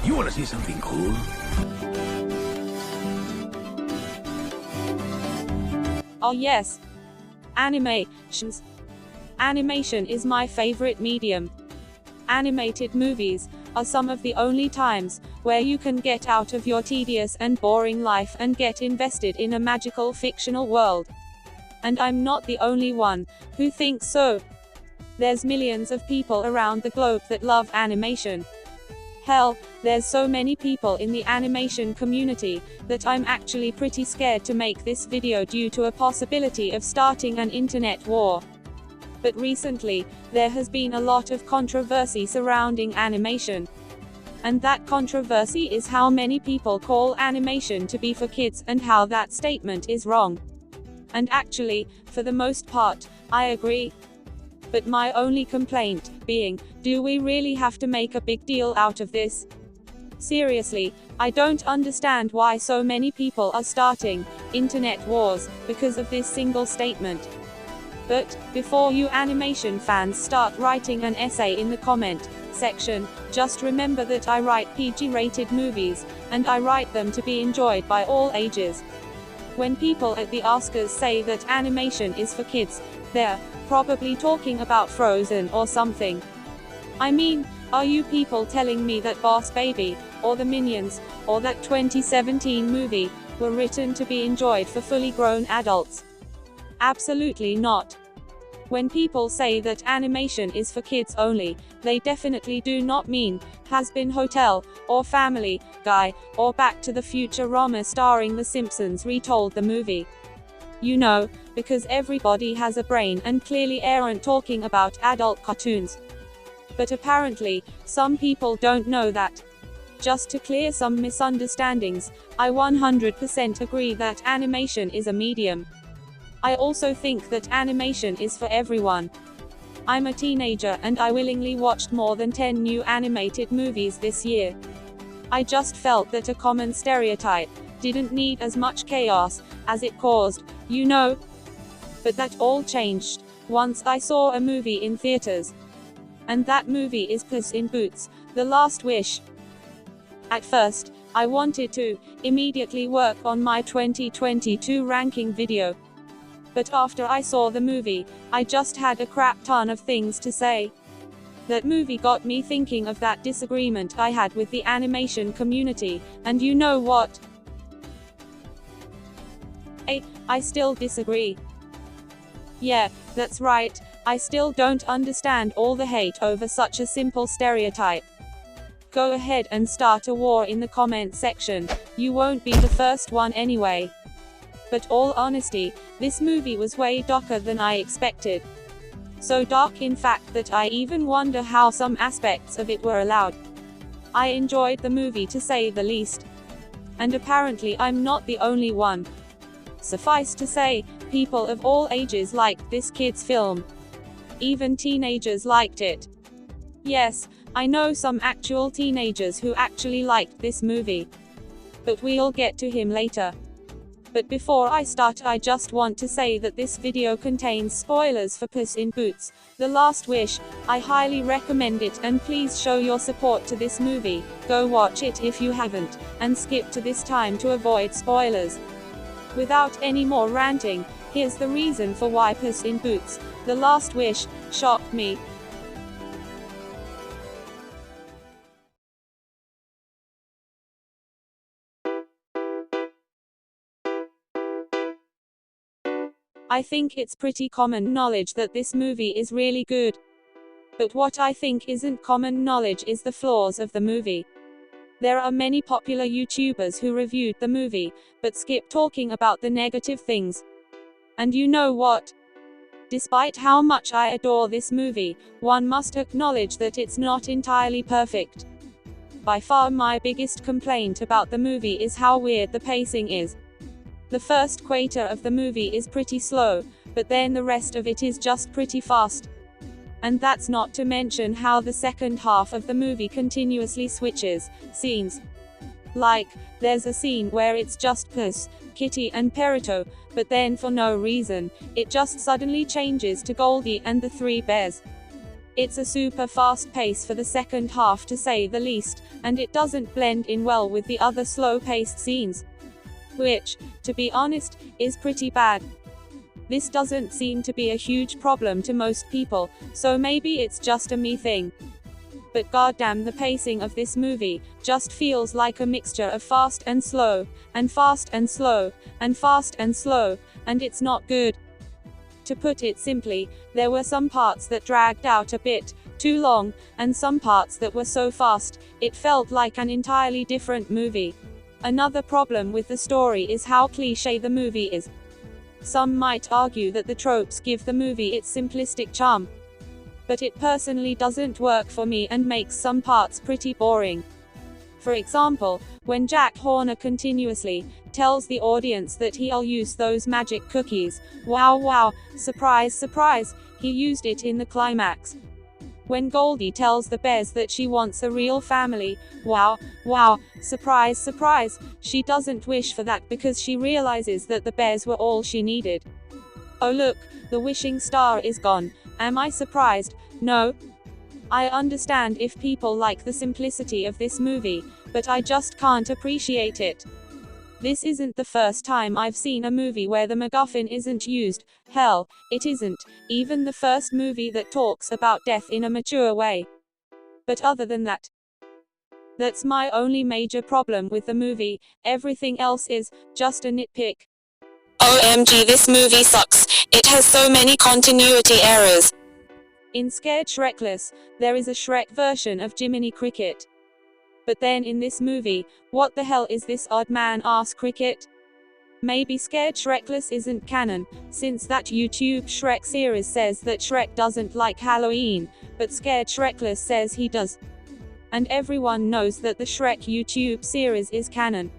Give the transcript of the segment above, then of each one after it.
You want to see something cool? Oh yes. Animations. Animation is my favorite medium. Animated movies are some of the only times where you can get out of your tedious and boring life and get invested in a magical fictional world. And I'm not the only one who thinks so. There's millions of people around the globe that love animation. Hell, there's so many people in the animation community that I'm actually pretty scared to make this video due to a possibility of starting an internet war. But recently, there has been a lot of controversy surrounding animation. And that controversy is how many people call animation to be for kids and how that statement is wrong. And actually, for the most part, I agree. But my only complaint being, do we really have to make a big deal out of this? Seriously, I don't understand why so many people are starting internet wars because of this single statement. But, before you animation fans start writing an essay in the comment section, just remember that I write PG-rated movies, and I write them to be enjoyed by all ages. When people at the Oscars say that animation is for kids, they're probably talking about Frozen or something. I mean, are you people telling me that Boss Baby, or the Minions, or that 2017 movie, were written to be enjoyed for fully grown adults? Absolutely not. When people say that animation is for kids only, they definitely do not mean Has-Been Hotel, or Family Guy, or Back to the Future Roma starring The Simpsons retold the movie. You know, because everybody has a brain and clearly aren't talking about adult cartoons. But apparently, some people don't know that. Just to clear some misunderstandings, I 100% agree that animation is a medium. I also think that animation is for everyone. I'm a teenager and I willingly watched more than 10 new animated movies this year. I just felt that a common stereotype didn't need as much chaos as it caused, you know. But that all changed once I saw a movie in theaters. And that movie is Puss in Boots: The Last Wish. At first, I wanted to immediately work on my 2022 ranking video. But after I saw the movie, I just had a crap ton of things to say. That movie got me thinking of that disagreement I had with the animation community, and you know what? I still disagree. Yeah, that's right, I still don't understand all the hate over such a simple stereotype. Go ahead and start a war in the comment section, you won't be the first one anyway. But all honesty, this movie was way darker than I expected. So dark in fact that I even wonder how some aspects of it were allowed. I enjoyed the movie to say the least. And apparently I'm not the only one. Suffice to say, people of all ages liked this kid's film. Even teenagers liked it. Yes, I know some actual teenagers who actually liked this movie. But we'll get to him later. But before I start, I just want to say that this video contains spoilers for Puss in Boots: The Last Wish. I highly recommend it, and please show your support to this movie. Go watch it if you haven't, and skip to this time to avoid spoilers. Without any more ranting, here's the reason for why Puss in Boots: The Last Wish shocked me. I think it's pretty common knowledge that this movie is really good. But what I think isn't common knowledge is the flaws of the movie. There are many popular YouTubers who reviewed the movie, but skip talking about the negative things. And you know what? Despite how much I adore this movie, one must acknowledge that it's not entirely perfect. By far my biggest complaint about the movie is how weird the pacing is. The first quarter of the movie is pretty slow, but then the rest of it is just pretty fast. And that's not to mention how the second half of the movie continuously switches scenes. Like, there's a scene where it's just Puss, Kitty and Perito, but then for no reason, it just suddenly changes to Goldie and the three bears. It's a super fast pace for the second half to say the least, and it doesn't blend in well with the other slow-paced scenes. Which, to be honest, is pretty bad. This doesn't seem to be a huge problem to most people, so maybe it's just a me thing. But goddamn, the pacing of this movie just feels like a mixture of fast and slow, and fast and slow, and fast and slow, and it's not good. To put it simply, there were some parts that dragged out a bit too long, and some parts that were so fast, it felt like an entirely different movie. Another problem with the story is how cliché the movie is. Some might argue that the tropes give the movie its simplistic charm. But it personally doesn't work for me and makes some parts pretty boring. For example, when Jack Horner continuously tells the audience that he'll use those magic cookies, wow wow, surprise surprise, he used it in the climax. When Goldie tells the bears that she wants a real family, wow wow, surprise surprise, she doesn't wish for that because she realizes that the bears were all she needed. Oh look, the wishing star is gone. Am I surprised? No. I understand if people like the simplicity of this movie, but I just can't appreciate it. This isn't the first time I've seen a movie where the MacGuffin isn't used. Hell, it isn't even the first movie that talks about death in a mature way. But other than that, that's my only major problem with the movie. Everything else is just a nitpick. OMG, this movie sucks. It has so many continuity errors. In Scared Shrekless, there is a Shrek version of Jiminy Cricket. But then in this movie, what the hell is this odd man-ass cricket? Maybe Scared Shrekless isn't canon, since that YouTube Shrek series says that Shrek doesn't like Halloween, but Scared Shrekless says he does. And everyone knows that the Shrek YouTube series is canon.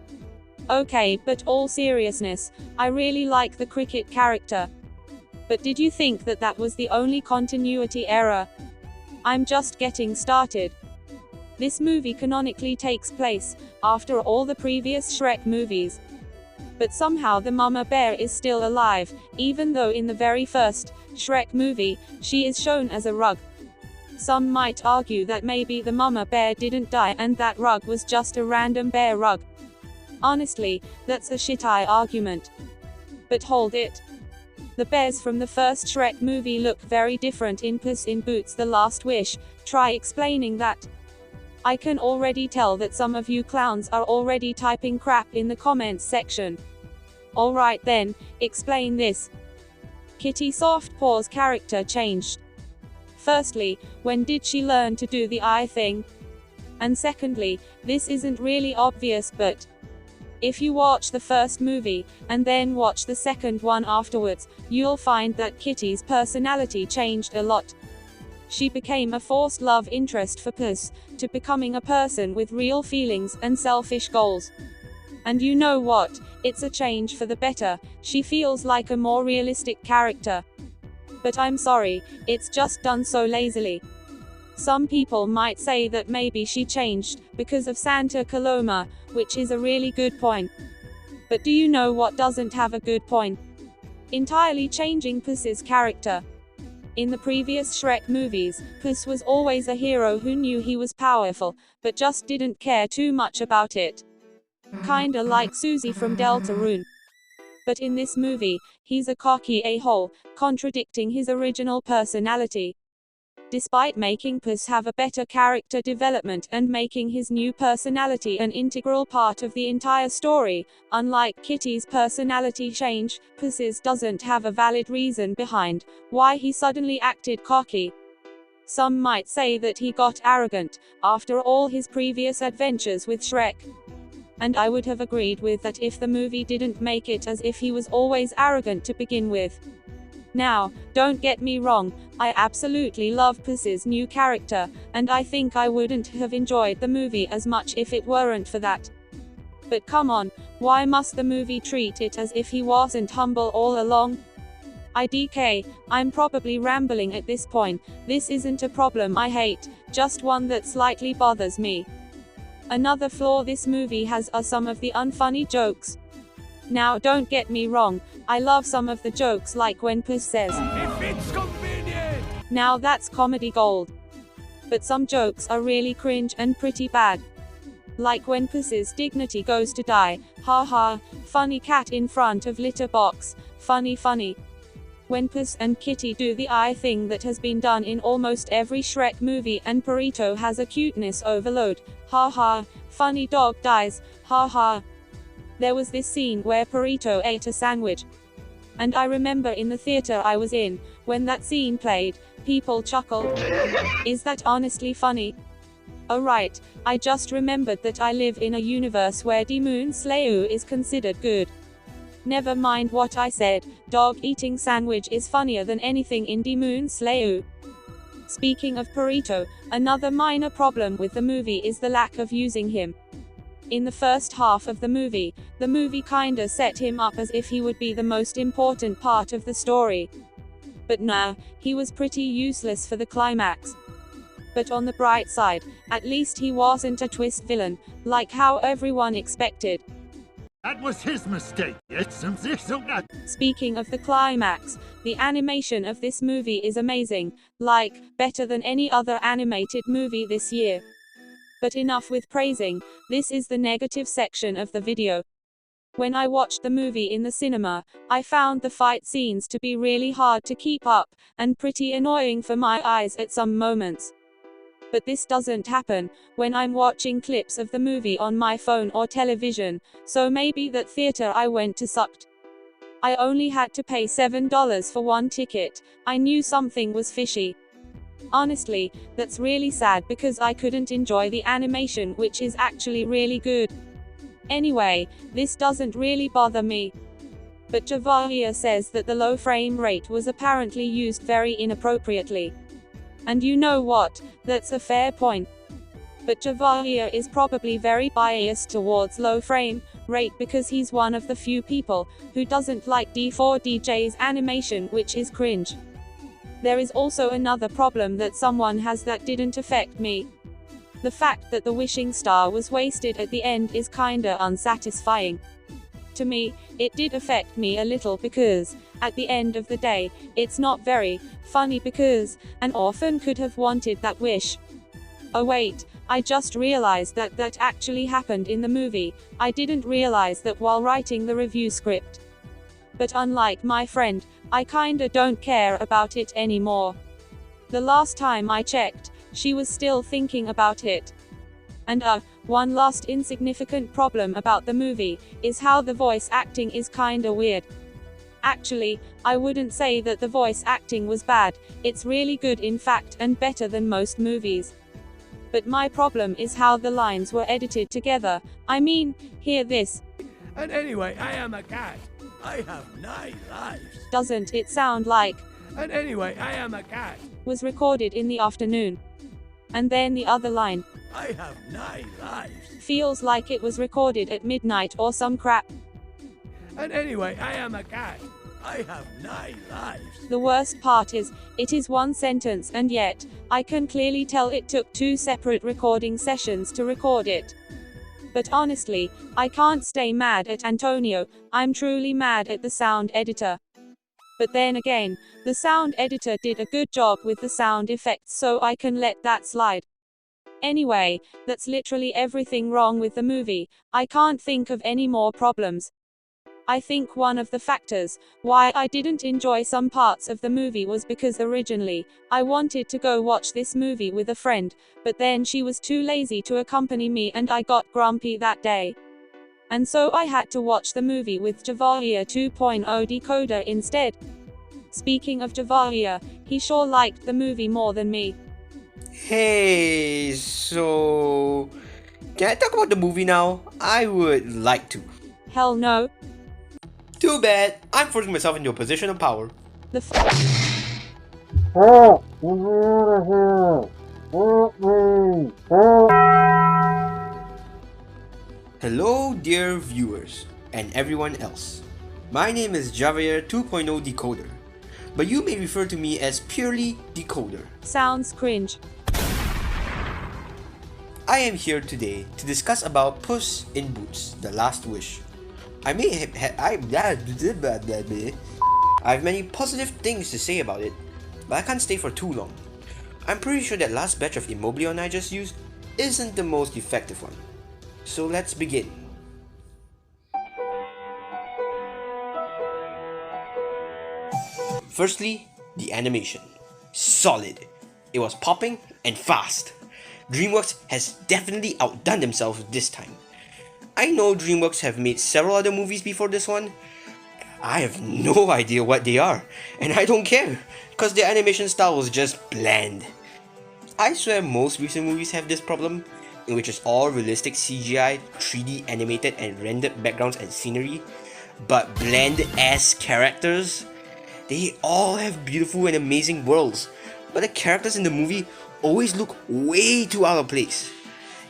Okay, but all seriousness, I really like the cricket character. But did you think that that was the only continuity error? I'm just getting started. This movie canonically takes place after all the previous Shrek movies. But somehow the mama bear is still alive, even though in the very first Shrek movie, she is shown as a rug. Some might argue that maybe the mama bear didn't die and that rug was just a random bear rug. Honestly, that's a shitty argument. But hold it. The bears from the first Shrek movie look very different in Puss in Boots: The Last Wish. Try explaining that. I can already tell that some of you clowns are already typing crap in the comments section. Alright then, explain this. Kitty Softpaw's character changed. Firstly, when did she learn to do the eye thing? And secondly, this isn't really obvious, but if you watch the first movie, and then watch the second one afterwards, you'll find that Kitty's personality changed a lot. She became a forced love interest for Puss, to becoming a person with real feelings and selfish goals. And you know what? It's a change for the better. She feels like a more realistic character. But I'm sorry, it's just done so lazily. Some people might say that maybe she changed because of Santa Coloma, which is a really good point. But do you know what doesn't have a good point? Entirely changing Puss's character. In the previous Shrek movies, Puss was always a hero who knew he was powerful, but just didn't care too much about it. Kinda like Susie from Deltarune. But in this movie, he's a cocky a-hole, contradicting his original personality. Despite making Puss have a better character development and making his new personality an integral part of the entire story, unlike Kitty's personality change, Puss's doesn't have a valid reason behind why he suddenly acted cocky. Some might say that he got arrogant after all his previous adventures with Shrek. And I would have agreed with that if the movie didn't make it as if he was always arrogant to begin with. Now, don't get me wrong, I absolutely love Puss's new character, and I think I wouldn't have enjoyed the movie as much if it weren't for that. But come on, why must the movie treat it as if he wasn't humble all along? I'm probably rambling at this point. This isn't a problem I hate, just one that slightly bothers me. Another flaw this movie has are some of the unfunny jokes. Now don't get me wrong, I love some of the jokes, like when Puss says, "If it's convenient!" Now that's comedy gold. But some jokes are really cringe and pretty bad. Like when Puss's dignity goes to die, haha, funny cat in front of litter box, funny. When Puss and Kitty do the eye thing that has been done in almost every Shrek movie and Perito has a cuteness overload, haha, funny dog dies, haha. There was this scene where Perito ate a sandwich. And I remember in the theater I was in, when that scene played, people chuckled. Is that honestly funny? Oh right, I just remembered that I live in a universe where Demon Slayer is considered good. Never mind what I said, dog eating sandwich is funnier than anything in Demon Slayer. Speaking of Perito, another minor problem with the movie is the lack of using him. In the first half of the movie kinda set him up as if he would be the most important part of the story. But nah, he was pretty useless for the climax. But on the bright side, at least he wasn't a twist villain, like how everyone expected. That was his mistake. Speaking of the climax, the animation of this movie is amazing, like, better than any other animated movie this year. But enough with praising, this is the negative section of the video. When I watched the movie in the cinema, I found the fight scenes to be really hard to keep up, and pretty annoying for my eyes at some moments. But this doesn't happen when I'm watching clips of the movie on my phone or television, so maybe that theater I went to sucked. I only had to pay $7 for one ticket. I knew something was fishy. Honestly, that's really sad because I couldn't enjoy the animation, which is actually really good. Anyway, this doesn't really bother me. But Javahir says that the low frame rate was apparently used very inappropriately. And you know what, that's a fair point. But Javahir is probably very biased towards low frame rate because he's one of the few people who doesn't like D4DJ's animation, which is cringe. There is also another problem that someone has that didn't affect me. The fact that the wishing star was wasted at the end is kinda unsatisfying. To me, it did affect me a little because, at the end of the day, it's not very funny because an orphan could have wanted that wish. Oh wait, I just realized that that actually happened in the movie. I didn't realize that while writing the review script. But unlike my friend, I kinda don't care about it anymore. The last time I checked, she was still thinking about it. And one last insignificant problem about the movie is how the voice acting is kinda weird. Actually, I wouldn't say that the voice acting was bad, it's really good in fact and better than most movies. But my problem is how the lines were edited together. I mean, hear this. And anyway, I am a cat. I have 9 lives. Doesn't it sound like And anyway, I am a cat. was recorded in the afternoon? And then the other line I have 9 lives. feels like it was recorded at midnight or some crap. And anyway, I am a cat. I have 9 lives. The worst part is, it is one sentence and yet, I can clearly tell it took 2 separate recording sessions to record it. But honestly, I can't stay mad at Antonio, I'm truly mad at the sound editor. But then again, the sound editor did a good job with the sound effects, so I can let that slide. Anyway, that's literally everything wrong with the movie. I can't think of any more problems. I think one of the factors why I didn't enjoy some parts of the movie was because originally, I wanted to go watch this movie with a friend, but then she was too lazy to accompany me and I got grumpy that day. And so I had to watch the movie with Javahir 2.0 Decoder instead. Speaking of Javahir, he sure liked the movie more than me. Hey, so can I talk about the movie now? I would like to. Hell no. Too bad, I'm forcing myself into a position of power. The Hello, dear viewers, and everyone else. My name is Javier 2.0 Decoder, but you may refer to me as purely Decoder. sounds cringe. I am here today to discuss about Puss in Boots: The Last Wish. I have many positive things to say about it, but I can't stay for too long. I'm pretty sure that last batch of Immobilion I just used isn't the most effective one. So let's begin. Firstly, the animation. Solid. It was popping and fast. DreamWorks has definitely outdone themselves this time. I know DreamWorks have made several other movies before this one. I have no idea what they are, and I don't care, cause their animation style was just bland. I swear most recent movies have this problem, in which it's all realistic CGI, 3D animated and rendered backgrounds and scenery, but bland ass characters. They all have beautiful and amazing worlds, but the characters in the movie always look way too out of place.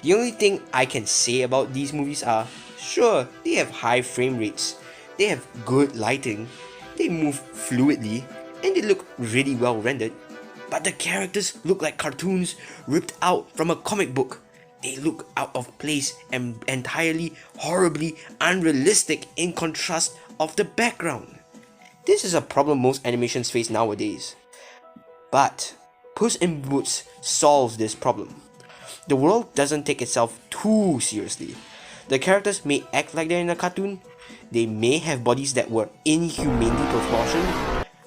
The only thing I can say about these movies are, sure, they have high frame rates, they have good lighting, they move fluidly, and they look really well rendered, but the characters look like cartoons ripped out from a comic book. They look out of place and entirely horribly unrealistic in contrast of the background. This is a problem most animations face nowadays. But Puss in Boots solves this problem. The world doesn't take itself too seriously. The characters may act like they're in a cartoon, they may have bodies that were inhumanely proportioned,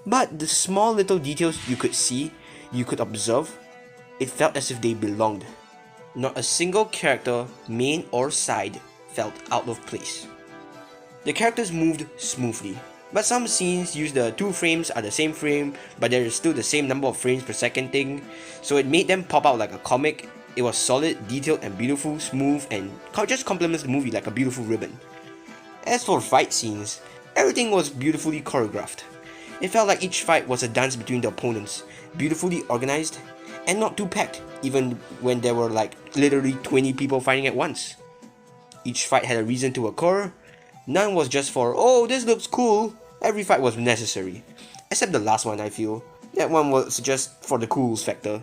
but the small little details you could see, you could observe, it felt as if they belonged. Not a single character, main or side, felt out of place. The characters moved smoothly, but some scenes use the 2 frames are the same frame, but there is still the same number of frames per second thing, so it made them pop out like a comic. It was solid, detailed and beautiful, smooth, and just complements the movie like a beautiful ribbon. As for fight scenes, everything was beautifully choreographed. It felt like each fight was a dance between the opponents, beautifully organized, and not too packed, even when there were like literally 20 people fighting at once. Each fight had a reason to occur. None was just for, oh, this looks cool. Every fight was necessary. Except the last one, I feel. That one was just for the cools factor.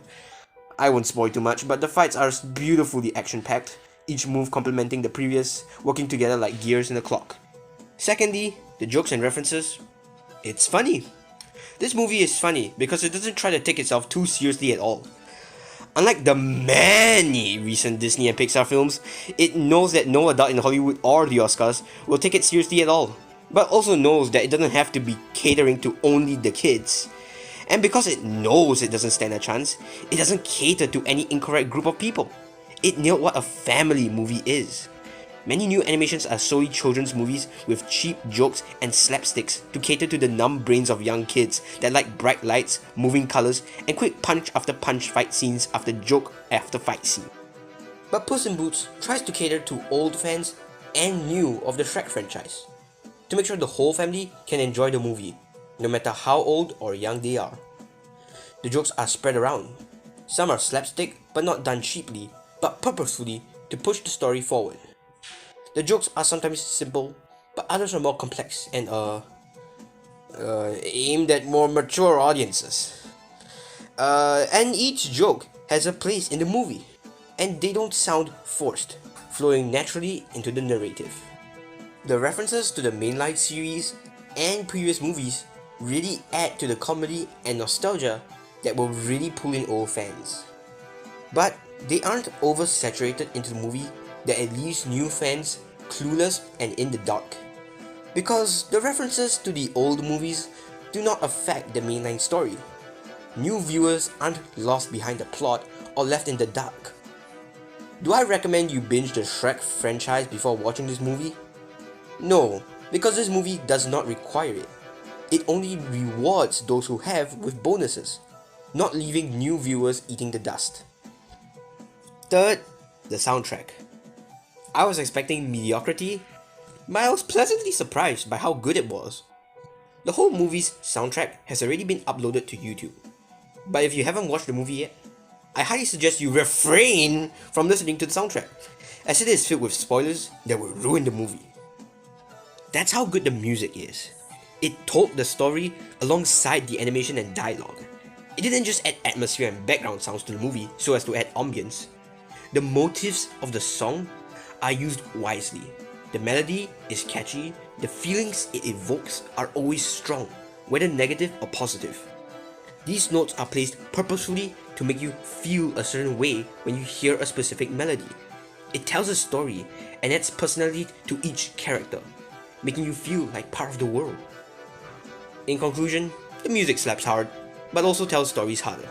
I won't spoil too much, but the fights are beautifully action-packed, each move complementing the previous, working together like gears in a clock. Secondly, the jokes and references. It's funny. This movie is funny because it doesn't try to take itself too seriously at all. Unlike the many recent Disney and Pixar films, it knows that no adult in Hollywood or the Oscars will take it seriously at all, but also knows that it doesn't have to be catering to only the kids. And because it knows it doesn't stand a chance, it doesn't cater to any incorrect group of people. It nailed what a family movie is. Many new animations are solely children's movies with cheap jokes and slapsticks to cater to the numb brains of young kids that like bright lights, moving colors, and quick punch after punch fight scenes after joke after fight scene. But Puss in Boots tries to cater to old fans and new of the Shrek franchise, to make sure the whole family can enjoy the movie, no matter how old or young they are. The jokes are spread around. Some are slapstick but not done cheaply, but purposefully to push the story forward. The jokes are sometimes simple, but others are more complex and aimed at more mature audiences. And each joke has a place in the movie, and they don't sound forced, flowing naturally into the narrative. The references to the mainline series and previous movies really add to the comedy and nostalgia that will really pull in old fans. But they aren't oversaturated into the movie that it leaves new fans clueless and in the dark. Because the references to the old movies do not affect the mainline story. New viewers aren't lost behind the plot or left in the dark. Do I recommend you binge the Shrek franchise before watching this movie? No, because this movie does not require it. It only rewards those who have with bonuses, not leaving new viewers eating the dust. Third, the soundtrack. I was expecting mediocrity, but I was pleasantly surprised by how good it was. The whole movie's soundtrack has already been uploaded to YouTube, but if you haven't watched the movie yet, I highly suggest you refrain from listening to the soundtrack, as it is filled with spoilers that will ruin the movie. That's how good the music is. It told the story alongside the animation and dialogue. It didn't just add atmosphere and background sounds to the movie so as to add ambience. The motifs of the song are used wisely. The melody is catchy, the feelings it evokes are always strong, whether negative or positive. These notes are placed purposefully to make you feel a certain way when you hear a specific melody. It tells a story and adds personality to each character, making you feel like part of the world. In conclusion, the music slaps hard, but also tells stories harder.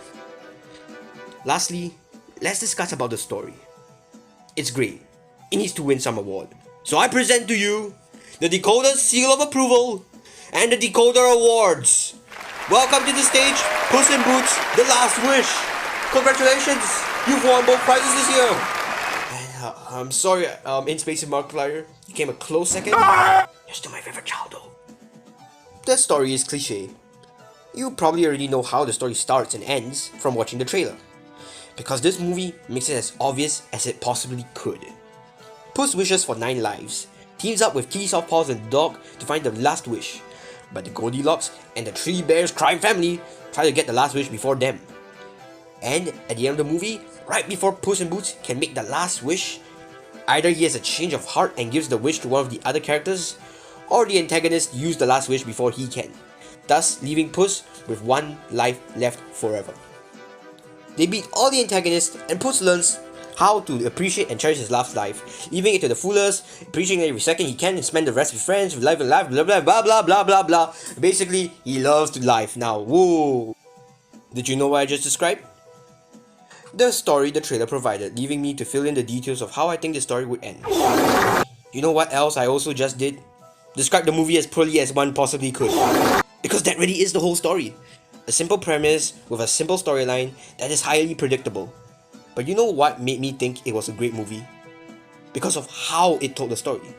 Lastly, let's discuss about the story. It's great. It needs to win some award. So I present to you the Decoder Seal of Approval and the Decoder Awards. Welcome to the stage, Puss in Boots, The Last Wish. Congratulations, you've won both prizes this year. And I'm sorry, In Space and Markiplier, you came a close second. You're still my favorite child though. The story is cliche. You probably already know how the story starts and ends from watching the trailer, because this movie makes it as obvious as it possibly could. Puss wishes for 9 lives, teams up with Key Soft Paws and the dog to find the last wish, but the Goldilocks and the 3 Bears crime family try to get the last wish before them. And at the end of the movie, right before Puss in Boots can make the last wish, either he has a change of heart and gives the wish to one of the other characters, or the antagonist used the last wish before he can, thus leaving Puss with 1 life left forever. They beat all the antagonists and Puss learns how to appreciate and cherish his last life, living it to the fullest, appreciating every second he can and spend the rest with friends, with life and life, blah blah blah blah blah blah blah. Basically, he loves to life now. Whoa! Did you know what I just described? The story the trailer provided, leaving me to fill in the details of how I think the story would end. You know what else I also just did? Describe the movie as poorly as one possibly could. Because that really is the whole story. A simple premise with a simple storyline that is highly predictable. But you know what made me think it was a great movie? Because of how it told the story.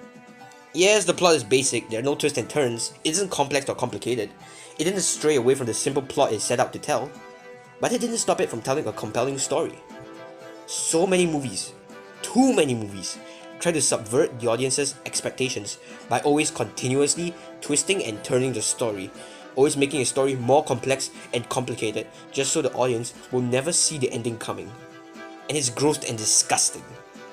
Yes, the plot is basic, there are no twists and turns, it isn't complex or complicated. It didn't stray away from the simple plot it set out to tell. But it didn't stop it from telling a compelling story. So many movies, too many movies, try to subvert the audience's expectations by always continuously twisting and turning the story, always making a story more complex and complicated just so the audience will never see the ending coming. And it's gross and disgusting.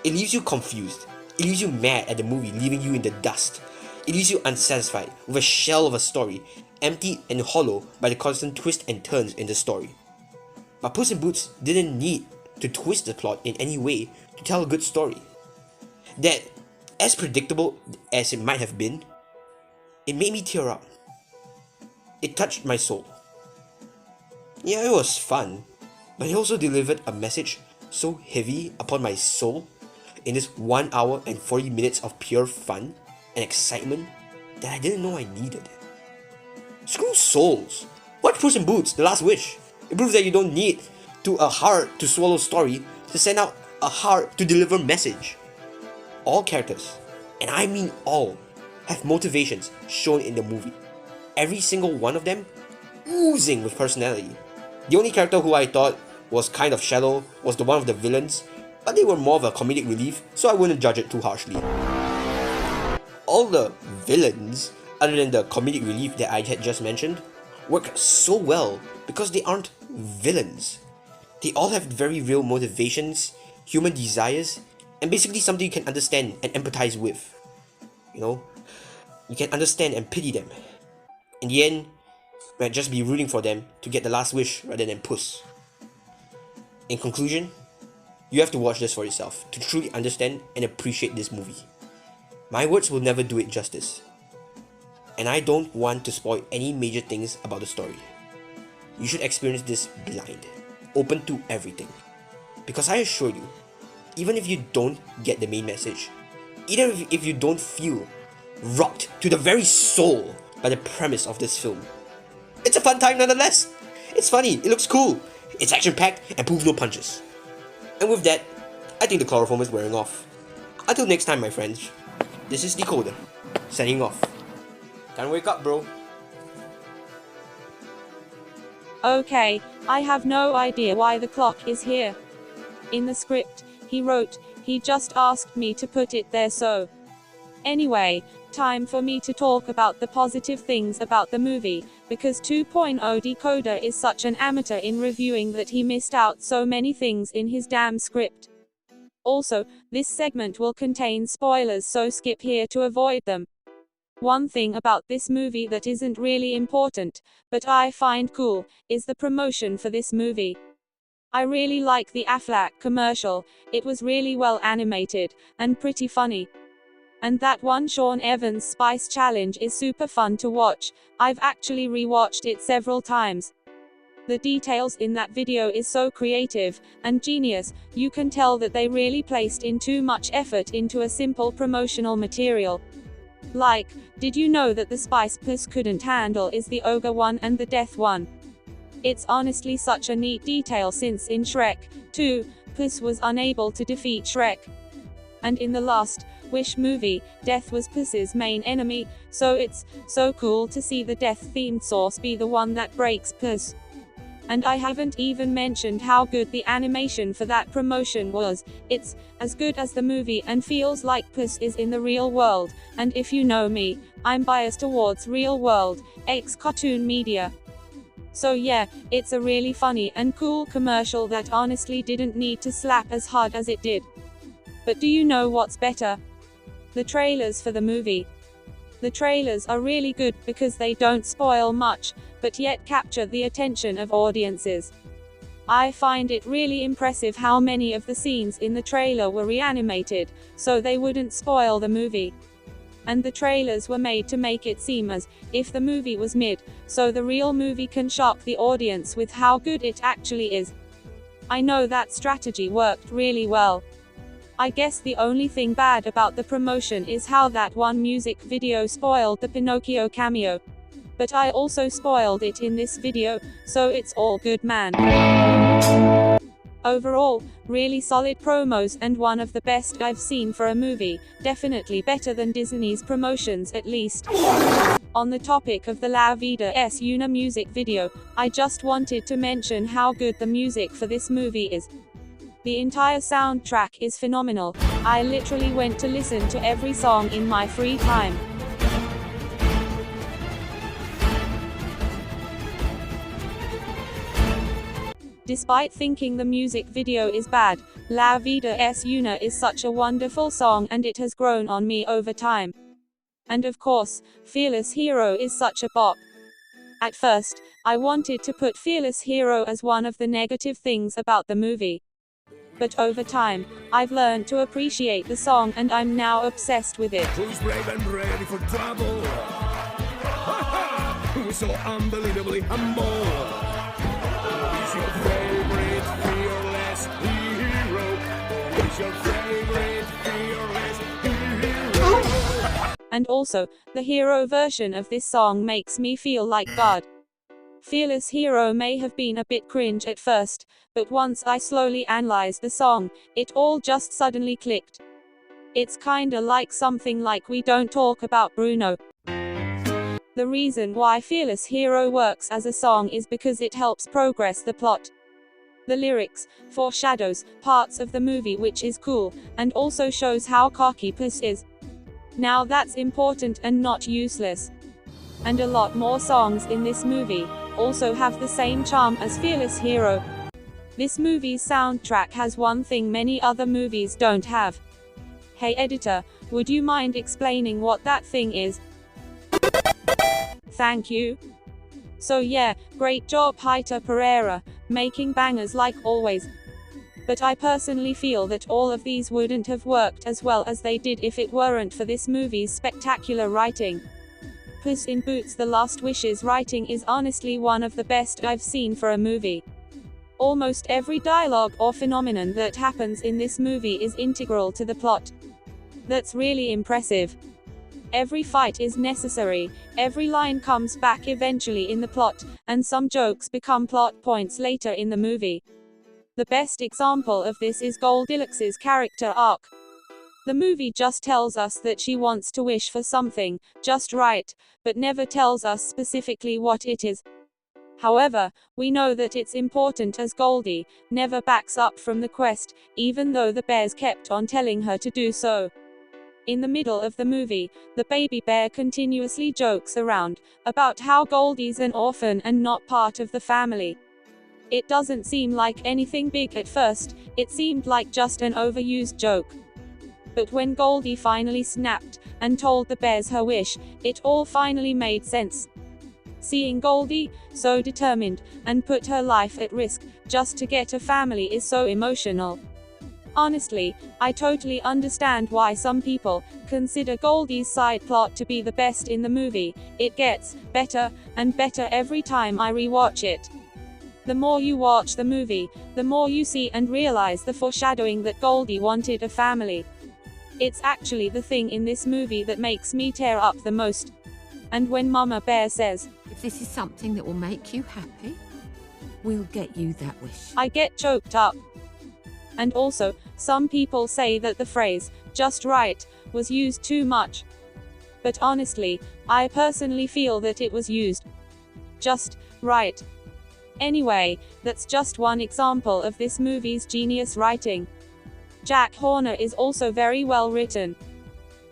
It leaves you confused. It leaves you mad at the movie, leaving you in the dust. It leaves you unsatisfied with a shell of a story, empty and hollow by the constant twists and turns in the story. But Puss in Boots didn't need to twist the plot in any way to tell a good story. That, as predictable as it might have been, it made me tear up. It touched my soul. Yeah, it was fun, but it also delivered a message so heavy upon my soul in this 1 hour and 40 minutes of pure fun and excitement that I didn't know I needed. Screw souls! Watch Puss in Boots, The Last Wish. It proves that you don't need a hard to swallow story to send out a hard to deliver message. All characters, and I mean all, have motivations shown in the movie. Every single one of them oozing with personality. The only character who I thought was kind of shallow was the one of the villains, but they were more of a comedic relief, so I wouldn't judge it too harshly. All the villains, other than the comedic relief that I had just mentioned, work so well because they aren't villains. They all have very real motivations, human desires, and basically something you can understand and empathize with. You know, you can understand and pity them. In the end, you might just be rooting for them to get the last wish rather than Puss. In conclusion, you have to watch this for yourself to truly understand and appreciate this movie. My words will never do it justice. And I don't want to spoil any major things about the story. You should experience this blind, open to everything. Because I assure you, even if you don't get the main message, even if you don't feel rocked to the very soul by the premise of this film, it's a fun time nonetheless. It's funny, it looks cool, it's action-packed and pulls no punches. And with that, I think the chloroform is wearing off. Until next time, my friends, this is Decoder, signing off. Time to wake up, bro. Okay, I have no idea why the clock is here. In the script, he wrote, he just asked me to put it there so. Anyway, time for me to talk about the positive things about the movie, because 2.0 Decoder is such an amateur in reviewing that he missed out so many things in his damn script. Also, this segment will contain spoilers, so skip here to avoid them. One thing about this movie that isn't really important, but I find cool, is the promotion for this movie. I really like the Aflac commercial. It was really well animated, and pretty funny. And that one Sean Evans Spice Challenge is super fun to watch. I've actually rewatched it several times. The details in that video is so creative and genius. You can tell that they really placed in too much effort into a simple promotional material. Like, did you know that the spice Puss couldn't handle is the ogre one and the death one? It's honestly such a neat detail since in Shrek 2, Puss was unable to defeat Shrek. And in the last Wish movie, death was Puss's main enemy, so it's so cool to see the death-themed sauce be the one that breaks Puss. And I haven't even mentioned how good the animation for that promotion was. It's as good as the movie and feels like Puss is in the real world, and if you know me, I'm biased towards real world, cartoon media. So yeah, it's a really funny and cool commercial that honestly didn't need to slap as hard as it did. But do you know what's better? The trailers for the movie. The trailers are really good because they don't spoil much, but yet capture the attention of audiences. I find it really impressive how many of the scenes in the trailer were reanimated, so they wouldn't spoil the movie. And the trailers were made to make it seem as if the movie was mid, so the real movie can shock the audience with how good it actually is. I know that strategy worked really well. I guess the only thing bad about the promotion is how that one music video spoiled the Pinocchio cameo. But I also spoiled it in this video, so it's all good, man. Overall, really solid promos and one of the best I've seen for a movie, definitely better than Disney's promotions at least. On the topic of the La Vida es una music video, I just wanted to mention how good the music for this movie is. The entire soundtrack is phenomenal. I literally went to listen to every song in my free time. Despite thinking the music video is bad, La Vida es una is such a wonderful song and it has grown on me over time. And of course, Fearless Hero is such a bop. At first, I wanted to put Fearless Hero as one of the negative things about the movie. But over time, I've learned to appreciate the song and I'm now obsessed with it. Who's brave and ready for trouble? Who's so unbelievably humble? Is your favorite fearless hero? Is your favorite fearless hero? And also, the hero version of this song makes me feel like God. Fearless Hero may have been a bit cringe at first, but once I slowly analyzed the song, it all just suddenly clicked. It's kinda like something like We Don't Talk About Bruno. The reason why Fearless Hero works as a song is because it helps progress the plot. The lyrics foreshadows parts of the movie, which is cool, and also shows how cocky Puss is. Now that's important and not useless. And a lot more songs in this movie also have the same charm as Fearless Hero. This movie's soundtrack has one thing many other movies don't have. Hey editor, would you mind explaining what that thing is? Thank you. So yeah, great job Heiter Pereira, making bangers like always. But I personally feel that all of these wouldn't have worked as well as they did if it weren't for this movie's spectacular writing. Puss in Boots: The Last Wishes writing is honestly one of the best I've seen for a movie. Almost every dialogue or phenomenon that happens in this movie is integral to the plot. That's really impressive. Every fight is necessary, every line comes back eventually in the plot, and some jokes become plot points later in the movie. The best example of this is Goldilocks's character arc. The movie just tells us that she wants to wish for something, just right, but never tells us specifically what it is. However, we know that it's important as Goldie never backs up from the quest, even though the bears kept on telling her to do so. In the middle of the movie, the baby bear continuously jokes around about how Goldie's an orphan and not part of the family. It doesn't seem like anything big at first, it seemed like just an overused joke. But when Goldie finally snapped and told the bears her wish, it all finally made sense. Seeing Goldie, so determined, and put her life at risk, just to get a family is so emotional. Honestly, I totally understand why some people consider Goldie's side plot to be the best in the movie. It gets better and better every time I rewatch it. The more you watch the movie, the more you see and realize the foreshadowing that Goldie wanted a family. It's actually the thing in this movie that makes me tear up the most. And when Mama Bear says, "If this is something that will make you happy, we'll get you that wish," I get choked up. And also, some people say that the phrase, "just right," was used too much. But honestly, I personally feel that it was used just right. Anyway, that's just one example of this movie's genius writing. Jack Horner is also very well written.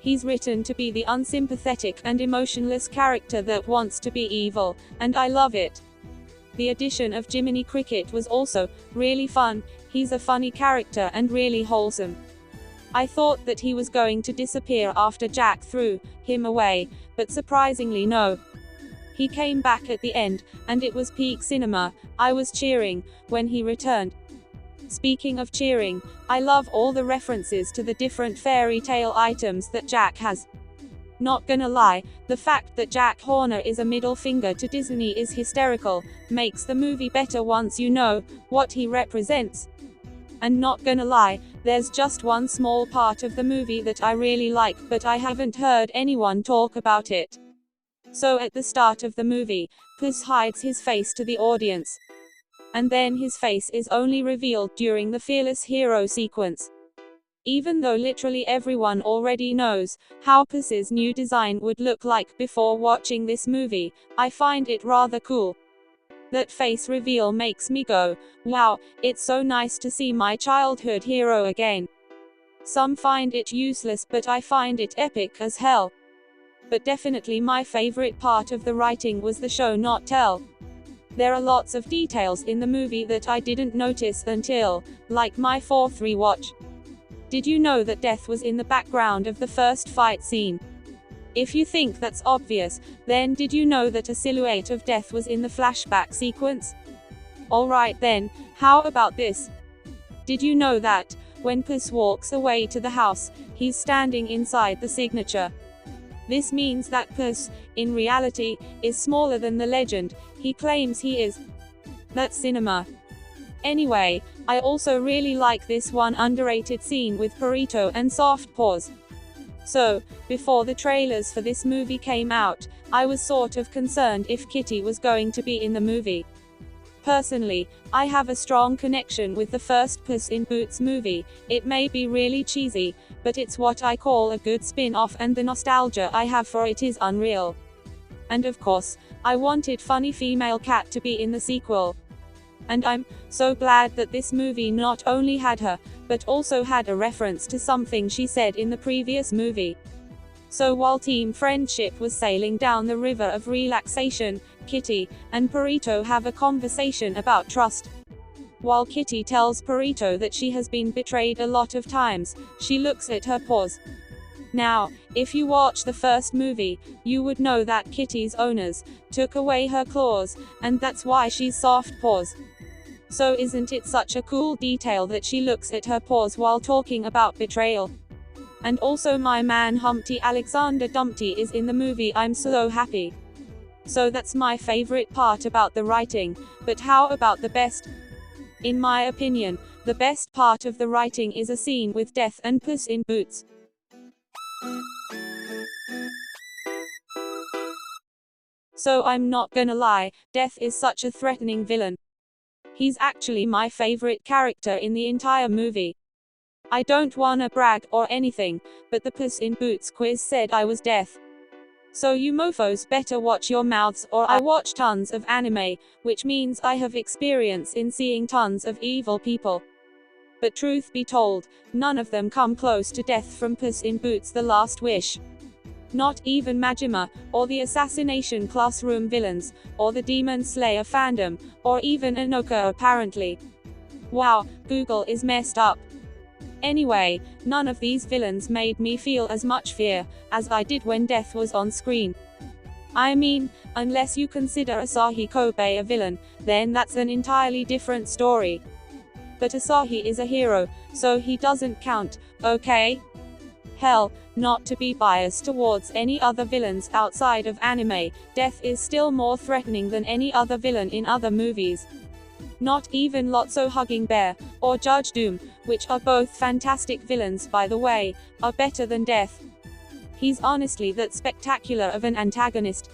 He's written to be the unsympathetic and emotionless character that wants to be evil, and I love it. The addition of Jiminy Cricket was also really fun. He's a funny character and really wholesome. I thought that he was going to disappear after Jack threw him away, but surprisingly no. He came back at the end, and it was peak cinema. I was cheering when he returned. Speaking of cheering, I love all the references to the different fairy tale items that Jack has. Not gonna lie, the fact that Jack Horner is a middle finger to Disney is hysterical, makes the movie better once you know what he represents. And not gonna lie, there's just one small part of the movie that I really like, but I haven't heard anyone talk about it. So at the start of the movie, Puss hides his face to the audience. And then his face is only revealed during the Fearless Hero sequence. Even though literally everyone already knows how Puss's new design would look like before watching this movie, I find it rather cool. That face reveal makes me go, wow, it's so nice to see my childhood hero again. Some find it useless, but I find it epic as hell. But definitely my favorite part of the writing was the show not tell. There are lots of details in the movie that I didn't notice until, like my fourth rewatch. Did you know that death was in the background of the first fight scene? If you think that's obvious, then did you know that a silhouette of death was in the flashback sequence? Alright then, how about this? Did you know that, when Puss walks away to the house, he's standing inside the signature? This means that Puss, in reality, is smaller than the legend he claims he is. That's cinema. Anyway, I also really like this one underrated scene with Perito and Soft Paws. So, before the trailers for this movie came out, I was sort of concerned if Kitty was going to be in the movie. Personally, I have a strong connection with the first Puss in Boots movie. It may be really cheesy, but it's what I call a good spin-off, and the nostalgia I have for it is unreal. And of course, I wanted funny female cat to be in the sequel. And I'm so glad that this movie not only had her, but also had a reference to something she said in the previous movie. So while Team Friendship was sailing down the river of relaxation, Kitty and Perito have a conversation about trust. While Kitty tells Perito that she has been betrayed a lot of times, she looks at her paws. Now, if you watch the first movie, you would know that Kitty's owners took away her claws, and that's why she's soft paws. So isn't it such a cool detail that she looks at her paws while talking about betrayal? And also my man Humpty Alexander Dumpty is in the movie. I'm so happy. So that's my favorite part about the writing, but how about the best? In my opinion, the best part of the writing is a scene with Death and Puss in Boots. So I'm not gonna lie, Death is such a threatening villain. He's actually my favorite character in the entire movie. I don't wanna brag or anything, but the Puss in Boots quiz said I was Death. So you mofos better watch your mouths, or I watch tons of anime, which means I have experience in seeing tons of evil people. But truth be told, none of them come close to Death from Puss in Boots: The Last Wish. Not even Majima, or the Assassination Classroom villains, or the Demon Slayer fandom, or even Anoka apparently. Wow, Google is messed up. Anyway, none of these villains made me feel as much fear as I did when Death was on screen. I mean, unless you consider Asahi Kobe a villain, then that's an entirely different story. But Asahi is a hero, so he doesn't count, okay? Hell, not to be biased towards any other villains outside of anime, Death is still more threatening than any other villain in other movies. Not even Lotso Hugging Bear, or Judge Doom, which are both fantastic villains by the way, are better than Death. He's honestly that spectacular of an antagonist.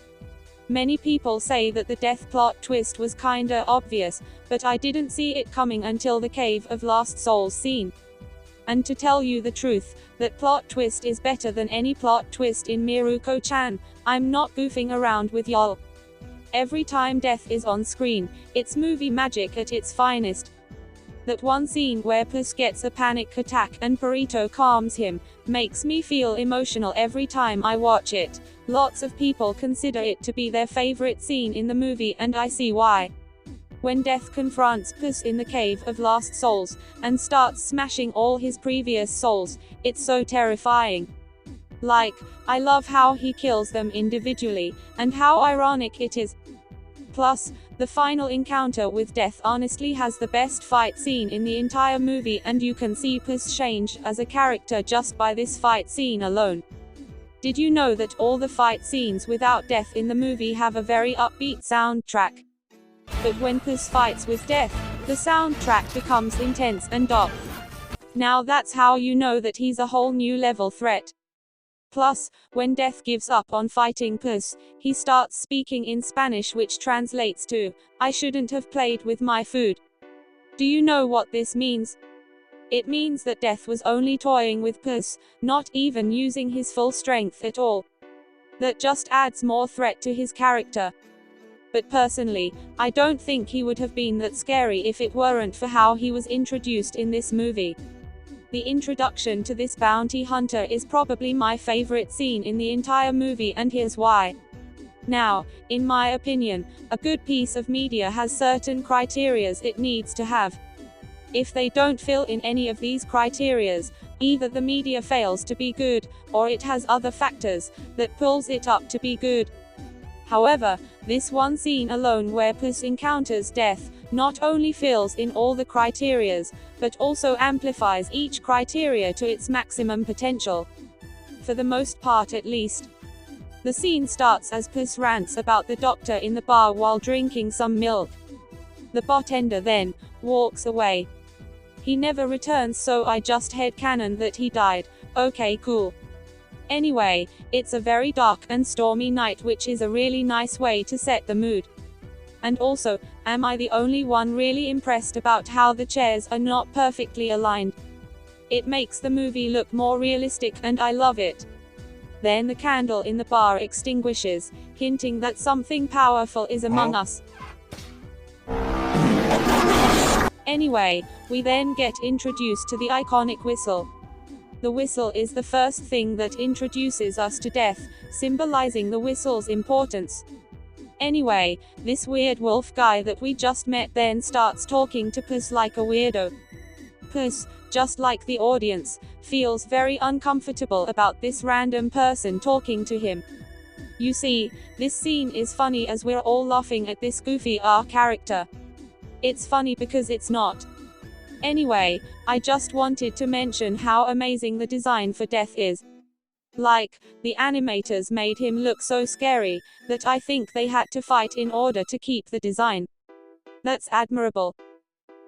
Many people say that the Death plot twist was kinda obvious, but I didn't see it coming until the Cave of Lost Souls scene. And to tell you the truth, that plot twist is better than any plot twist in Miruko-chan, I'm not goofing around with y'all. Every time Death is on screen, it's movie magic at its finest. That one scene where Puss gets a panic attack and Burrito calms him, makes me feel emotional every time I watch it. Lots of people consider it to be their favorite scene in the movie and I see why. When Death confronts Puss in the Cave of Lost Souls, and starts smashing all his previous souls, it's so terrifying. Like, I love how he kills them individually, and how ironic it is. Plus, the final encounter with Death honestly has the best fight scene in the entire movie and you can see Puss change as a character just by this fight scene alone. Did you know that all the fight scenes without Death in the movie have a very upbeat soundtrack? But when Puss fights with Death, the soundtrack becomes intense and dark. Now that's how you know that he's a whole new level threat. Plus, when Death gives up on fighting Puss, he starts speaking in Spanish which translates to, "I shouldn't have played with my food." Do you know what this means? It means that Death was only toying with Puss, not even using his full strength at all. That just adds more threat to his character. But personally, I don't think he would have been that scary if it weren't for how he was introduced in this movie. The introduction to this bounty hunter is probably my favorite scene in the entire movie and here's why. Now, in my opinion, a good piece of media has certain criterias it needs to have. If they don't fill in any of these criterias, either the media fails to be good, or it has other factors that pulls it up to be good. However, this one scene alone where Puss encounters Death, not only fills in all the criterias, but also amplifies each criteria to its maximum potential. For the most part at least. The scene starts as Puss rants about the doctor in the bar while drinking some milk. The bartender then walks away. He never returns, so I just headcanon that he died. Okay, cool. Anyway, it's a very dark and stormy night, which is a really nice way to set the mood. And also, am I the only one really impressed about how the chairs are not perfectly aligned? It makes the movie look more realistic and I love it. Then the candle in the bar extinguishes, hinting that something powerful is among us. Anyway, we then get introduced to the iconic whistle. The whistle is the first thing that introduces us to Death, symbolizing the whistle's importance. Anyway, this weird wolf guy that we just met then starts talking to Puss like a weirdo. Puss, just like the audience, feels very uncomfortable about this random person talking to him. You see, this scene is funny as we're all laughing at this goofy character. It's funny because it's not. Anyway, I just wanted to mention how amazing the design for Death is. Like, the animators made him look so scary, that I think they had to fight in order to keep the design. That's admirable.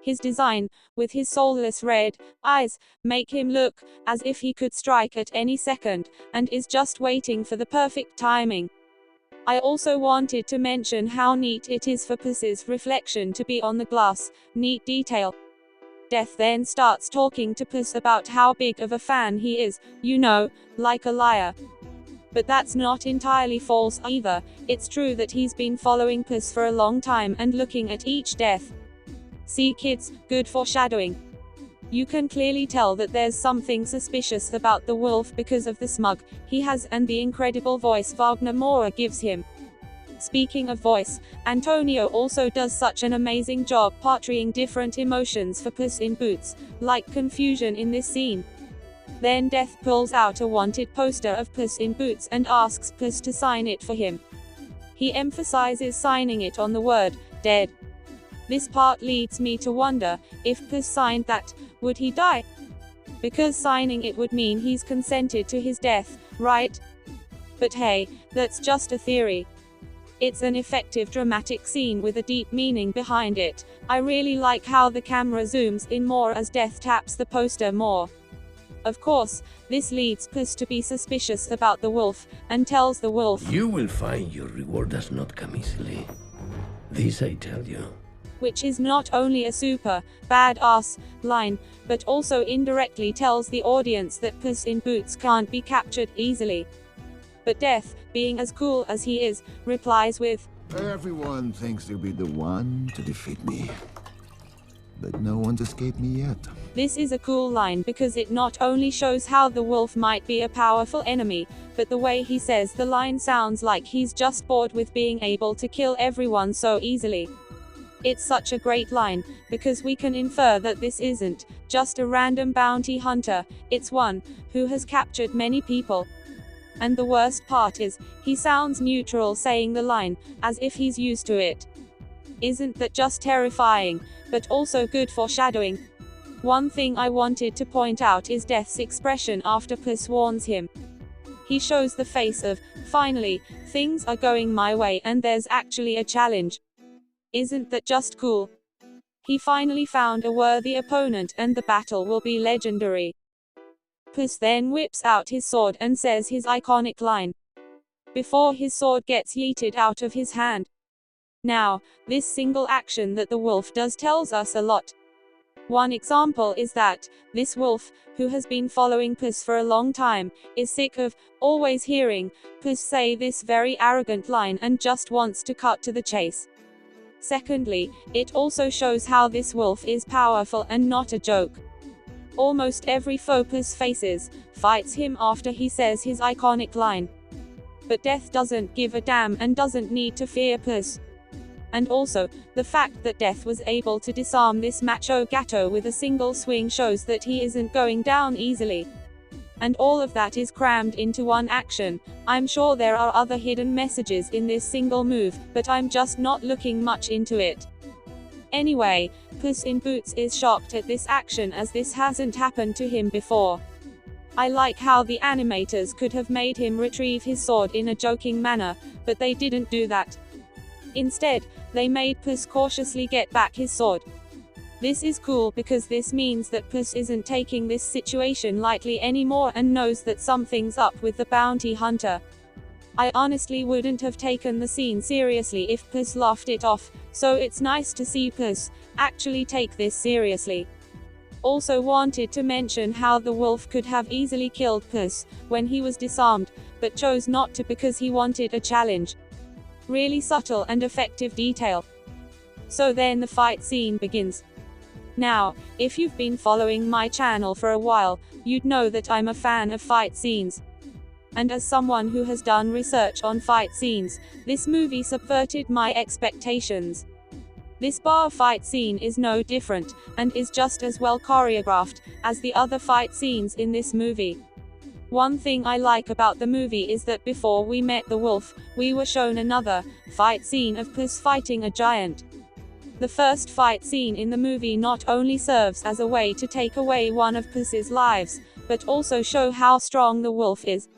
His design, with his soulless red eyes, make him look as if he could strike at any second, and is just waiting for the perfect timing. I also wanted to mention how neat it is for Puss's reflection to be on the glass, neat detail. Death then starts talking to Puss about how big of a fan he is, you know, like a liar. But that's not entirely false either, it's true that he's been following Puss for a long time and looking at each death. See kids, good foreshadowing. You can clearly tell that there's something suspicious about the wolf because of the smug he has and the incredible voice Wagner Moura gives him. Speaking of voice, Antonio also does such an amazing job portraying different emotions for Puss in Boots, like confusion in this scene. Then Death pulls out a wanted poster of Puss in Boots and asks Puss to sign it for him. He emphasizes signing it on the word, dead. This part leads me to wonder, if Puss signed that, would he die? Because signing it would mean he's consented to his death, right? But hey, that's just a theory. It's an effective dramatic scene with a deep meaning behind it. I really like how the camera zooms in more as Death taps the poster more. Of course, this leads Puss to be suspicious about the wolf, and tells the wolf, You will find your reward does not come easily. This I tell you. which is not only a super badass line, but also indirectly tells the audience that Puss in Boots can't be captured easily. But Death, being as cool as he is, replies with, Everyone thinks they'll be the one to defeat me. But no one's escaped me yet. This is a cool line because it not only shows how the wolf might be a powerful enemy, but the way he says the line sounds like he's just bored with being able to kill everyone so easily. It's such a great line, because we can infer that this isn't just a random bounty hunter, it's one who has captured many people. And the worst part is, he sounds neutral saying the line, as if he's used to it. Isn't that just terrifying, but also good foreshadowing? One thing I wanted to point out is Death's expression after Puss warns him. He shows the face of, finally, things are going my way and there's actually a challenge. Isn't that just cool? He finally found a worthy opponent and the battle will be legendary. Puss then whips out his sword and says his iconic line, before his sword gets yeeted out of his hand. Now, this single action that the wolf does tells us a lot. One example is that this wolf, who has been following Puss for a long time, is sick of always hearing Puss say this very arrogant line and just wants to cut to the chase. Secondly, it also shows how this wolf is powerful and not a joke. Almost every foe Puss faces fights him after he says his iconic line. But Death doesn't give a damn and doesn't need to fear Puss. And also, the fact that Death was able to disarm this macho gato with a single swing shows that he isn't going down easily. And all of that is crammed into one action. I'm sure there are other hidden messages in this single move, but I'm just not looking much into it. Anyway, Puss in Boots is shocked at this action as this hasn't happened to him before. I like how the animators could have made him retrieve his sword in a joking manner, but they didn't do that. Instead, they made Puss cautiously get back his sword. This is cool because this means that Puss isn't taking this situation lightly anymore and knows that something's up with the bounty hunter. I honestly wouldn't have taken the scene seriously if Puss laughed it off, so it's nice to see Puss actually take this seriously. Also wanted to mention how the wolf could have easily killed Puss when he was disarmed, but chose not to because he wanted a challenge. Really subtle and effective detail. So then the fight scene begins. Now, if you've been following my channel for a while, you'd know that I'm a fan of fight scenes. And as someone who has done research on fight scenes, this movie subverted my expectations. This bar fight scene is no different, and is just as well choreographed as the other fight scenes in this movie. One thing I like about the movie is that before we met the wolf, we were shown another fight scene of Puss fighting a giant. The first fight scene in the movie not only serves as a way to take away one of Puss's lives, but also show how strong the wolf is.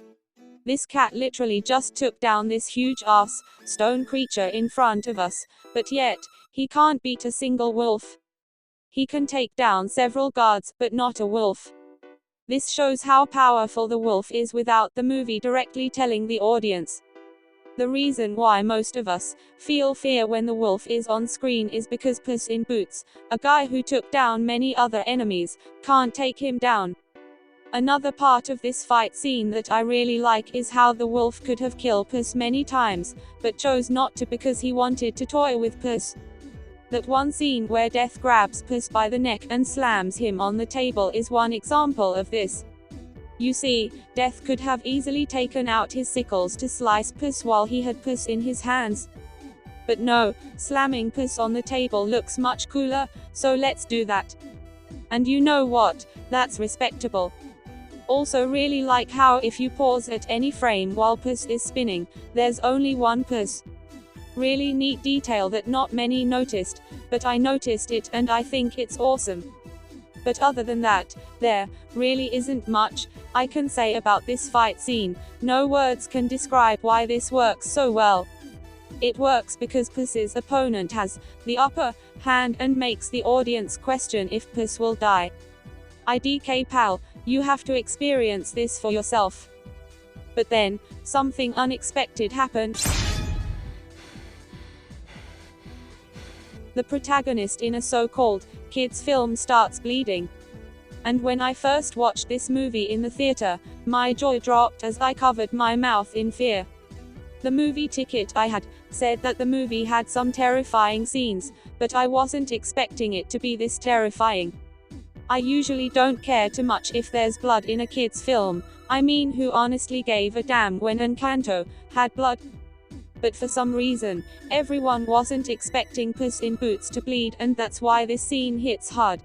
This cat literally just took down this huge-ass stone creature in front of us, but yet, he can't beat a single wolf. He can take down several guards, but not a wolf. This shows how powerful the wolf is without the movie directly telling the audience. The reason why most of us feel fear when the wolf is on screen is because Puss in Boots, a guy who took down many other enemies, can't take him down. Another part of this fight scene that I really like is how the wolf could have killed Puss many times, but chose not to because he wanted to toy with Puss. That one scene where Death grabs Puss by the neck and slams him on the table is one example of this. You see, Death could have easily taken out his sickles to slice Puss while he had Puss in his hands. But no, slamming Puss on the table looks much cooler, so let's do that. And you know what? That's respectable. Also really like how if you pause at any frame while Puss is spinning, there's only one Puss. Really neat detail that not many noticed, but I noticed it and I think it's awesome. But other than that, there really isn't much I can say about this fight scene. No words can describe why this works so well. It works because Puss's opponent has the upper hand and makes the audience question if Puss will die. IDK pal, you have to experience this for yourself. But then, something unexpected happened. The protagonist in a so-called kids film starts bleeding. And when I first watched this movie in the theater, my jaw dropped as I covered my mouth in fear. The movie ticket I had said that the movie had some terrifying scenes, but I wasn't expecting it to be this terrifying. I usually don't care too much if there's blood in a kids film. I mean, who honestly gave a damn when Encanto had blood? But for some reason, everyone wasn't expecting Puss in Boots to bleed, and that's why this scene hits hard.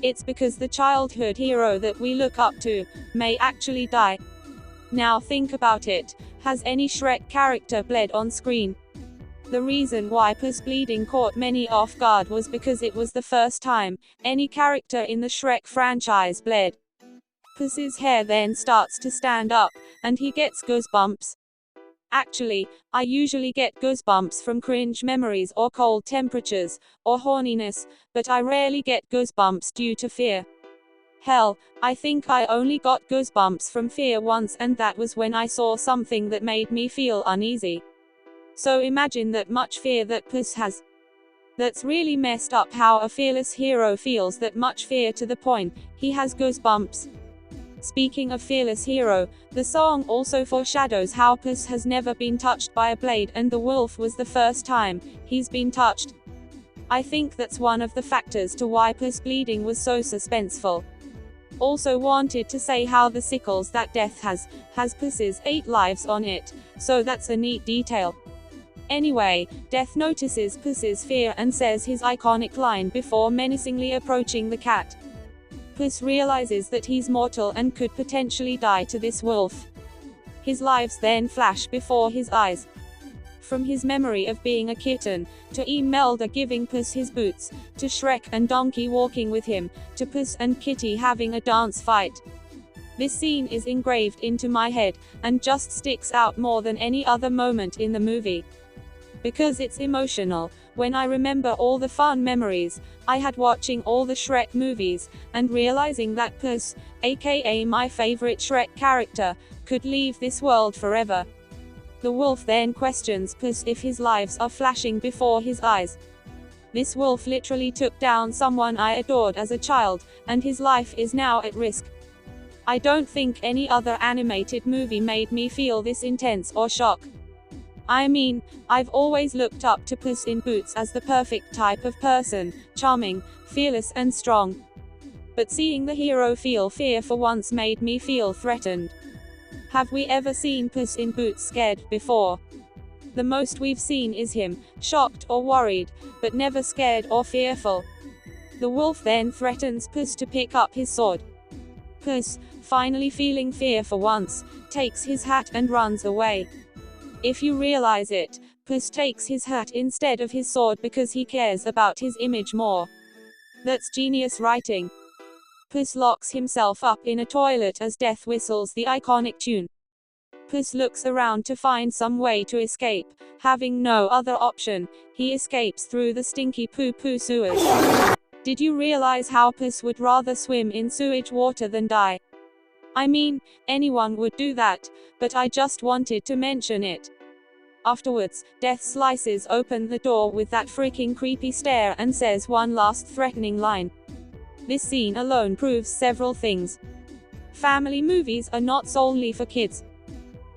It's because the childhood hero that we look up to may actually die. Now think about it, has any Shrek character bled on screen? The reason why Puss bleeding caught many off guard was because it was the first time any character in the Shrek franchise bled. Puss's hair then starts to stand up, and he gets goosebumps. Actually, I usually get goosebumps from cringe memories or cold temperatures, or horniness, but I rarely get goosebumps due to fear. Hell, I think I only got goosebumps from fear once, and that was when I saw something that made me feel uneasy. So imagine that much fear that Puss has. That's really messed up how a fearless hero feels that much fear to the point he has goosebumps. Speaking of fearless hero, the song also foreshadows how Puss has never been touched by a blade, and the wolf was the first time he's been touched. I think that's one of the factors to why Puss bleeding was so suspenseful. Also wanted to say how the sickles that Death has Puss's 8 lives on it, so that's a neat detail. Anyway, Death notices Puss's fear and says his iconic line before menacingly approaching the cat. Puss realizes that he's mortal and could potentially die to this wolf. His lives then flash before his eyes. From his memory of being a kitten, to Imelda giving Puss his boots, to Shrek and Donkey walking with him, to Puss and Kitty having a dance fight. This scene is engraved into my head, and just sticks out more than any other moment in the movie. Because it's emotional, when I remember all the fun memories I had watching all the Shrek movies, and realizing that Puss, aka my favorite Shrek character, could leave this world forever. The wolf then questions Puss if his lives are flashing before his eyes. This wolf literally took down someone I adored as a child, and his life is now at risk. I don't think any other animated movie made me feel this intense or shock. I mean, I've always looked up to Puss in Boots as the perfect type of person, charming, fearless and strong. But seeing the hero feel fear for once made me feel threatened. Have we ever seen Puss in Boots scared before? The most we've seen is him, shocked or worried, but never scared or fearful. The wolf then threatens Puss to pick up his sword. Puss, finally feeling fear for once, takes his hat and runs away. If you realize it, Puss takes his hat instead of his sword because he cares about his image more. That's genius writing. Puss locks himself up in a toilet as Death whistles the iconic tune. Puss looks around to find some way to escape. Having no other option, he escapes through the stinky poo-poo sewers. Did you realize how Puss would rather swim in sewage water than die? I mean, anyone would do that, but I just wanted to mention it. Afterwards, Death slices open the door with that freaking creepy stare and says one last threatening line. This scene alone proves several things. Family movies are not solely for kids.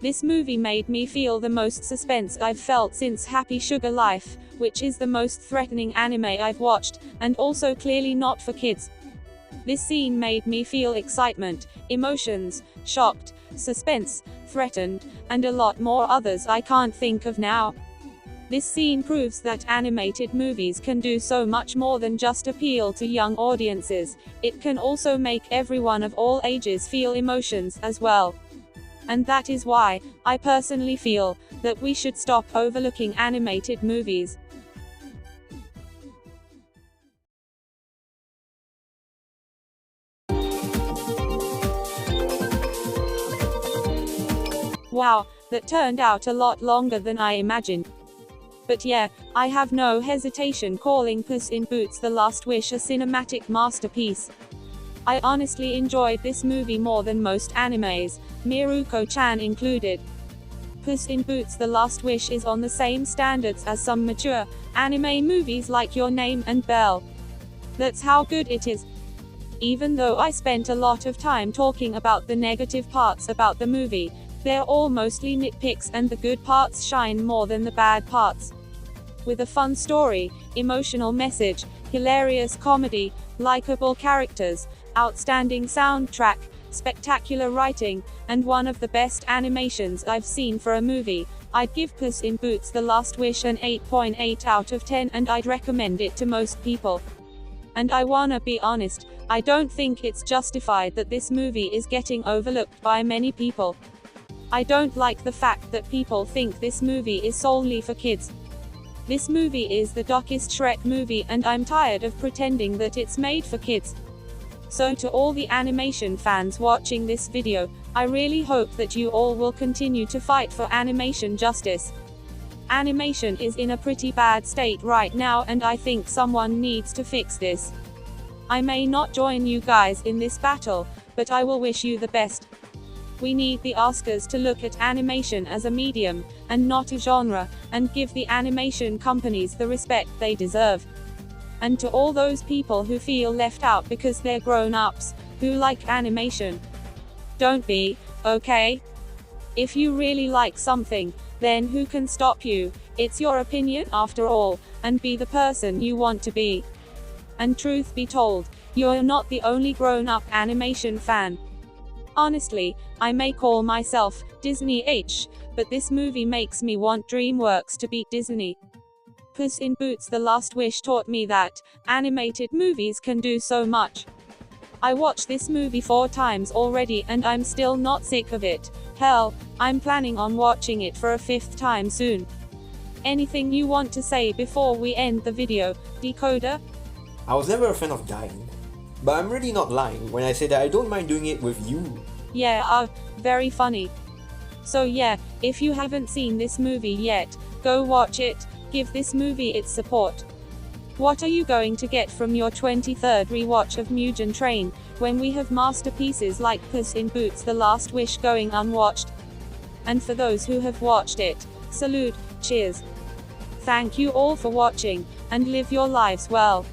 This movie made me feel the most suspense I've felt since Happy Sugar Life, which is the most threatening anime I've watched, and also clearly not for kids. This scene made me feel excitement, emotions, shocked, suspense, threatened, and a lot more others I can't think of now. This scene proves that animated movies can do so much more than just appeal to young audiences, it can also make everyone of all ages feel emotions as well. And that is why, I personally feel, that we should stop overlooking animated movies. Wow, that turned out a lot longer than I imagined. But yeah, I have no hesitation calling Puss in Boots: The Last Wish a cinematic masterpiece. I honestly enjoyed this movie more than most animes, Miruko-chan included. Puss in Boots: The Last Wish is on the same standards as some mature anime movies like Your Name and Belle. That's how good it is. Even though I spent a lot of time talking about the negative parts about the movie, they're all mostly nitpicks and the good parts shine more than the bad parts. With a fun story, emotional message, hilarious comedy, likable characters, outstanding soundtrack, spectacular writing, and one of the best animations I've seen for a movie, I'd give Puss in Boots: The Last Wish an 8.8 out of 10 and I'd recommend it to most people. And I wanna be honest, I don't think it's justified that this movie is getting overlooked by many people. I don't like the fact that people think this movie is solely for kids. This movie is the darkest Shrek movie and I'm tired of pretending that it's made for kids. So to all the animation fans watching this video, I really hope that you all will continue to fight for animation justice. Animation is in a pretty bad state right now and I think someone needs to fix this. I may not join you guys in this battle, but I will wish you the best. We need the Oscars to look at animation as a medium, and not a genre, and give the animation companies the respect they deserve. And to all those people who feel left out because they're grown-ups, who like animation, don't be, okay? If you really like something, then who can stop you? It's your opinion after all, and be the person you want to be. And truth be told, you're not the only grown-up animation fan. Honestly, I may call myself Disney-H, but this movie makes me want DreamWorks to be Disney. Puss in Boots: The Last Wish taught me that animated movies can do so much. I watched this movie 4 times already and I'm still not sick of it. Hell, I'm planning on watching it for a 5th time soon. Anything you want to say before we end the video, Decoder? I was never a fan of dying, but I'm really not lying when I say that I don't mind doing it with you. Yeah, very funny. So yeah, if you haven't seen this movie yet, go watch it, give this movie its support. What are you going to get from your 23rd rewatch of Mugen Train, when we have masterpieces like Puss in Boots: The Last Wish going unwatched? And for those who have watched it, salud, cheers. Thank you all for watching, and live your lives well.